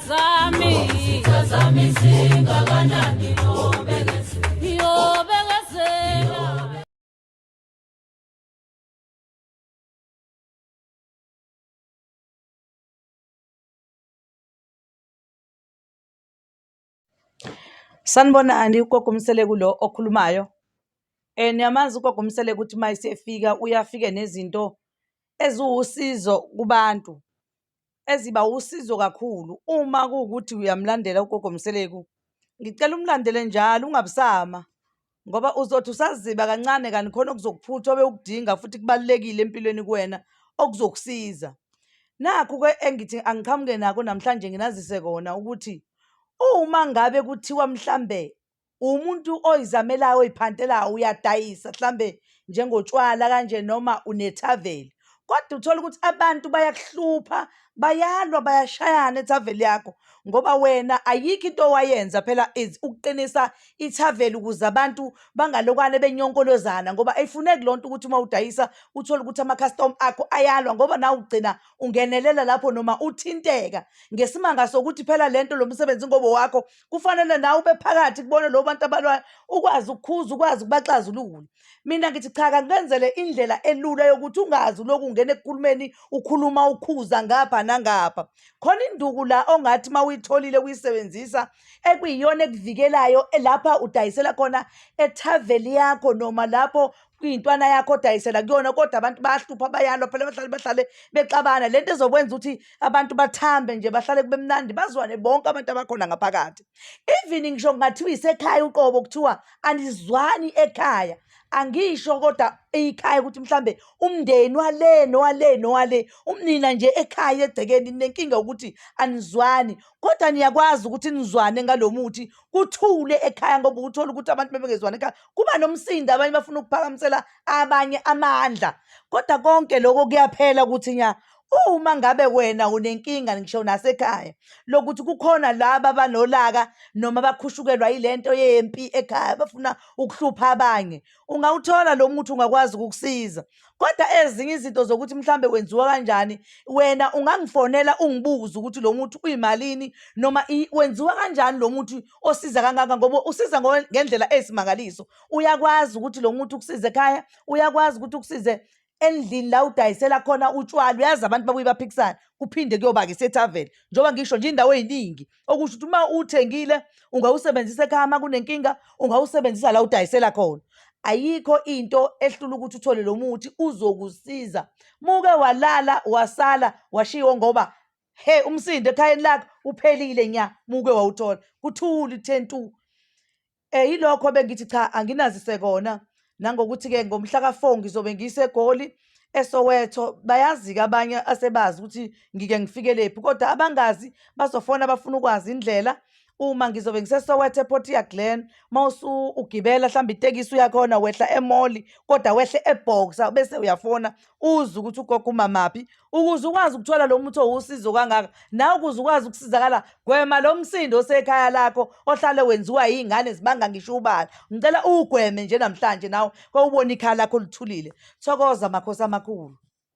zami zingakanani yobekezela. Sanibonani ugogo Umseleko lo okhulumayo. Niyamazi ugogo Umseleko ukuthi uma isefika uyafike nezinto eziwusizo kubantu, eziba usizo kakhulu. Uma kuwukuthi uyamlandela ugogo Umseleko, ngicela umlandele njalo ungabusama, ngoba uzothi usaziba kancane kanti khona okuzokuphutha obewukudinga futhi kubalulekile empilweni kuwena okuzokusiza. Nakhu-ke engithi angiqhamuke nako namhlanje nginazise kona ukuthi uma ngabe kuthiwa mhlambe umuntu oyizamelayo oy'phantelayo uyadayisa mhlambe njengotshwala kanje noma unethaveli, kodwa uthola ukuthi abantu bayakuhlupha, bayalwa, bayashayana ethaveli yakho ngoba wena ayikho into owayenza phela is ukuqinisa ithaveli ukuze abantu bangalokwane benyonkolozana, ngoba ayifuneki lonto ukuthi uma udayisa uthole ukuthi ama-custom akho ayalwa ngoba nawe ugcina ungenelela lapho noma uthinteka ngesimanga sokuthi phela lento lo msebenzi ngoba wakho kufanele nawe ube phakathi kubone lo bantu abalwayo, ukwazi ukukhuza, ukwazi ukubaxazulula. Mina ngithi cha, kangenzele indlela elula yokuthi ungazi uloku ungena ekukhulumeni ukhuluma ukhuza ngapha nangapha. Khona induku la ongathi uma uyitholile uyisebenzisa ekuyiyona ekuvikelayo lapha udayisela khona ethaveli yakho noma lapho kuyintwana yakho odayisela kuyona, kodwa abantu bayahlupha, bayalwa phela bahlale bexabana. Lento ezokwenza ukuthi abantu bathambe nje, bahlale kube mnandi, bazwane bonke abantu abakhona ngaphakathi. Even ngisho kungathiwa isekhaya uqobo kuthiwa anizwani ekhaya, angisho kodwa ikhaya ukuthi mhlambe umndeni wale nowale nowale, umnina nje ekhaya egcekeni nenkinga ukuthi anizwani, kodwa niyakwazi ukuthi nizwane ngalo muthi kuthule ekhaya, ngoba uthola ukuthi abantu bebengezwani ekhaya kuba nomsindo, abanye bafuna ukuphakamisela abanye amandla. Kodwa konke lokho kuyaphela ukuthi nya uma ngabe wena unenkinga ngisho nasekhaya lokuthi kukhona laba abanolaka noma bakhushukelwa yilento yempi ekhaya bafuna ukuhlupha abanye, ungawuthola lo muthi ungakwazi ukukusiza. Kodwa ezinye izinto zokuthi mhlambe wenziwa kanjani, wena ungangifonela ungibuze ukuthi lo muthi uyimalini noma wenziwa kanjani lo muthi osiza kangaka, ngoba usiza ngendlela eyisimangaliso. Uyakwazi ukuthi lo muthi ukusize ekhaya, uyakwazi ukuthi ukusize endlini la udayisela khona utshwala. Uyazi abantu babuye baphikisane kuphinde kuyoba-ke isethaveli, njengoba ngisho nje indawo ey'ningi, okusho ukuthi uma uthengile ungawusebenzisa ekhaya, uma kunenkinga ungawusebenzisa la udayisela khona. Ayikho into ehlula ukuthi uthole lo muthi uzokusiza. Muke walala wasala washiwo ngoba umsindo ekhayeni lakho uphelile nya, muke wawuthola kuthule 10-2. Yilokho bengithi cha, anginazise kona. Nangokuthi-ke ngomhla ka-4 ngizobe ngiseGoli eSoweto. Bayazi-ke abanye asebazi ukuthi ngike ngifikelephi, kodwa abangazi bazofona bafuna ukwazi indlela. Uma ngizobe ngiseSoweto ePortia Glen, mawusu ugibela mhlawumbe itekisi uyakhona wehla emoli, kodwa wehle eBoxer bese uyafona uze ukuthi ugogo umamaphi, ukuze ukwazi ukuthola lo muthi owusizo kangaka, nawe ukuze ukwazi ukusizakala. Gwema lo msindo osekhaya lakho ohlale wenziwa iy'ngane zibanga ngisho ubala. Ngicela uwugweme nje namhlanje nawe kwawubona ikhaya lakho lithulile. Thokoza makhosi amakhulu.